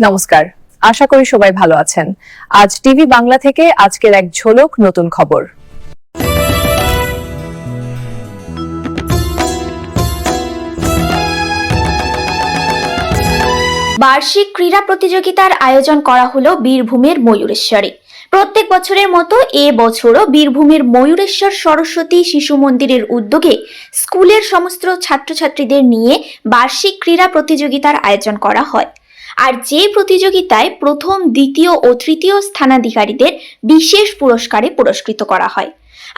নমস্কার, আশা করি সবাই ভালো আছেন। আজ টিভি বাংলা থেকে আজকের এক ঝলক নতুন খবর। বার্ষিক ক্রীড়া প্রতিযোগিতার আয়োজন করা হলো বীরভূমের ময়ূরেশ্বরে। প্রত্যেক বছরের মতো এ বছরও বীরভূমের ময়ূরেশ্বর সরস্বতী শিশু মন্দিরের উদ্যোগে স্কুলের সমস্ত ছাত্রছাত্রীদের নিয়ে বার্ষিক ক্রীড়া প্রতিযোগিতার আয়োজন করা হয়। আর যে প্রতিযোগিতায় প্রথম, দ্বিতীয় ও তৃতীয় স্থানাধিকারীদের বিশেষ পুরস্কারে পুরস্কৃত করা হয়।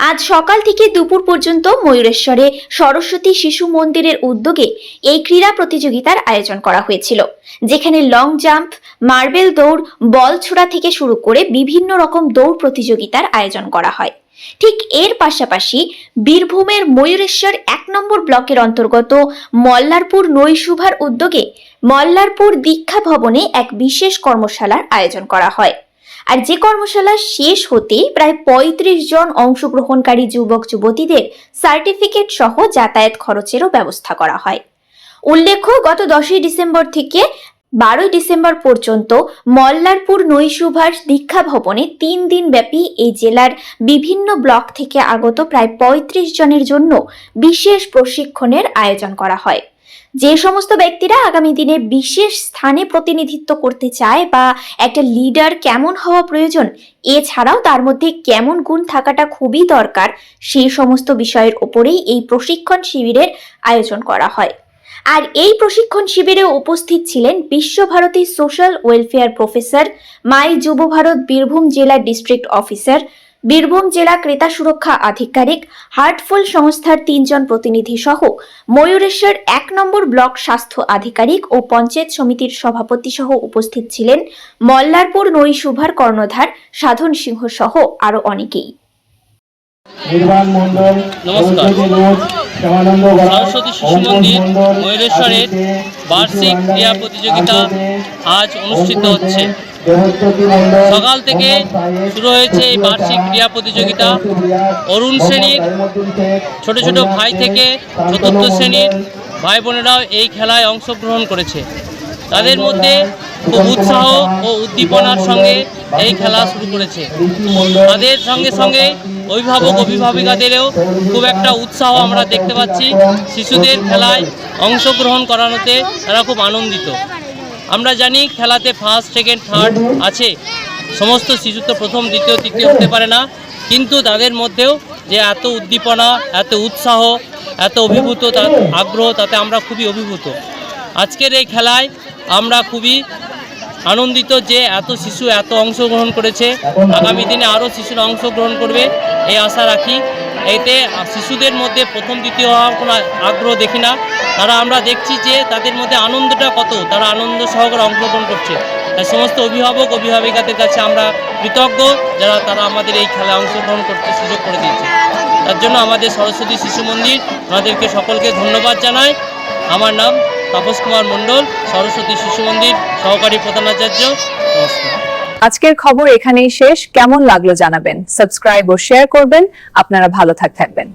আজ সকাল থেকে দুপুর পর্যন্ত ময়ূরেশ্বরে সরস্বতী শিশু মন্দিরের উদ্যোগে এই ক্রীড়া প্রতিযোগিতার আয়োজন করা হয়েছিল, যেখানে লং জাম্প, মার্বেল দৌড়, বল ছোড়া থেকে শুরু করে বিভিন্ন রকম দৌড় প্রতিযোগিতার আয়োজন করা হয়। ঠিক এর পাশাপাশি বীরভূমের ময়ূরেশ্বর ১ নম্বর ব্লকের অন্তর্গত মল্লারপুর নৈশুভার উদ্যোগে মল্লারপুর দীক্ষা ভবনে এক বিশেষ কর্মশালার আয়োজন করা হয়। আর যে কর্মশালা শেষ হতেই প্রায় ৩৫ জন অংশগ্রহণকারী যুবক যুবতীদের সার্টিফিকেট সহ যাতায়াত খরচেরও ব্যবস্থা করা হয়। উল্লেখ্য, গত ১০ই ডিসেম্বর থেকে ১২ই ডিসেম্বর পর্যন্ত মল্লারপুর নৈশুভার দীক্ষা ভবনে ৩ দিন ব্যাপী এই জেলার বিভিন্ন ব্লক থেকে আগত প্রায় ৩৫ জনের জন্য বিশেষ প্রশিক্ষণের আয়োজন করা হয়। যে সমস্ত ব্যক্তিরা আগামী দিনে বিশেষ স্থানে প্রতিনিধিত্ব করতে চায় বা একটা লিডার কেমন হওয়া প্রয়োজন, এছাড়াও তার মধ্যে কেমন গুণ থাকাটা খুবই দরকার, সেই সমস্ত বিষয়ের ওপরেই এই প্রশিক্ষণ শিবিরের আয়োজন করা হয়। আর এই প্রশিক্ষণ শিবিরে উপস্থিত ছিলেন বিশ্বভারতী সোশ্যাল ওয়েলফেয়ার প্রফেসর, মাই যুব ভারত বীরভূম জেলা ডিস্ট্রিক্ট অফিসার, বীরভূম জেলা ক্রেতা সুরক্ষা আধিকারিক, হার্টফুল সংস্থার ৩ জন প্রতিনিধি সহ ময়ূরেশ্বর ১ নম্বর ব্লক স্বাস্থ্য আধিকারিক ও পঞ্চায়েত সমিতির সভাপতি সহ উপস্থিত ছিলেন মল্লারপুর নৈশুভার কর্ণধার সাধন সিংহ সহ আরো অনেকেই। নমস্কার। সরস্বতী শিশু মন্দির ময়ূরেশ্বরের বার্ষিক ক্রীড়া প্রতিযোগিতা আজ অনুষ্ঠিত হচ্ছে। সকাল থেকে শুরু হয়েছে এই বার্ষিক ক্রীড়া প্রতিযোগিতা। অরুণ শ্রেণীর ছোট ছোট ভাই থেকে চতুর্থ শ্রেণীর ভাই বোনেরাও এই খেলায় অংশগ্রহণ করেছে। তাদের মধ্যে খুব উৎসাহ ও উদ্দীপনার সঙ্গে এই খেলা শুরু করেছে। তাদের সঙ্গে সঙ্গে অভিভাবিকাদেরও খুব একটা উৎসাহ আমরা দেখতে পাচ্ছি। শিশুদের খেলায় অংশগ্রহণ করানোতে তারা খুব আনন্দিত। আমরা জানি খেলাতে ফার্স্ট, সেকেন্ড, থার্ড আছে। সমস্ত শিশু তো প্রথম, দ্বিতীয়, তৃতীয় হতে পারে না, কিন্তু তাদের মধ্যেও যে এত উদ্দীপনা, এত উৎসাহ, এত অভিভূত আগ্রহ, তাতে আমরা খুবই অভিভূত। আজকের এই খেলায় আমরা খুবই আনন্দিত যে এত শিশু এত অংশগ্রহণ করেছে। আগামী দিনে আরও শিশুরা অংশগ্রহণ করবে এই আশা রাখি। এতে শিশুদের মধ্যে প্রথম, দ্বিতীয় হওয়ার কোনো আগ্রহ দেখি না। তারা আমরা দেখছি যে তাদের মধ্যে আনন্দটা কত, তারা আনন্দ সহকারে অংশগ্রহণ করছে। তাই সমস্ত অভিভাবিকাদের কাছে আমরা কৃতজ্ঞ, যারা তারা আমাদের এই খেলায় অংশগ্রহণ করতে সুযোগ করে দিয়েছে। তার জন্য আমাদের সরস্বতী শিশু মন্দির আমাদেরকে সকলকে ধন্যবাদ জানায়। আমার নাম তাপস কুমার মণ্ডল, সরস্বতী শিশু মন্দির সহকারী প্রধানাচার্য। নমস্কার। আজকের খবর এখানেই শেষ। কেমন লাগলো জানাবেন, সাবস্ক্রাইব ও শেয়ার করবেন। আপনারা ভালো থাকবেন।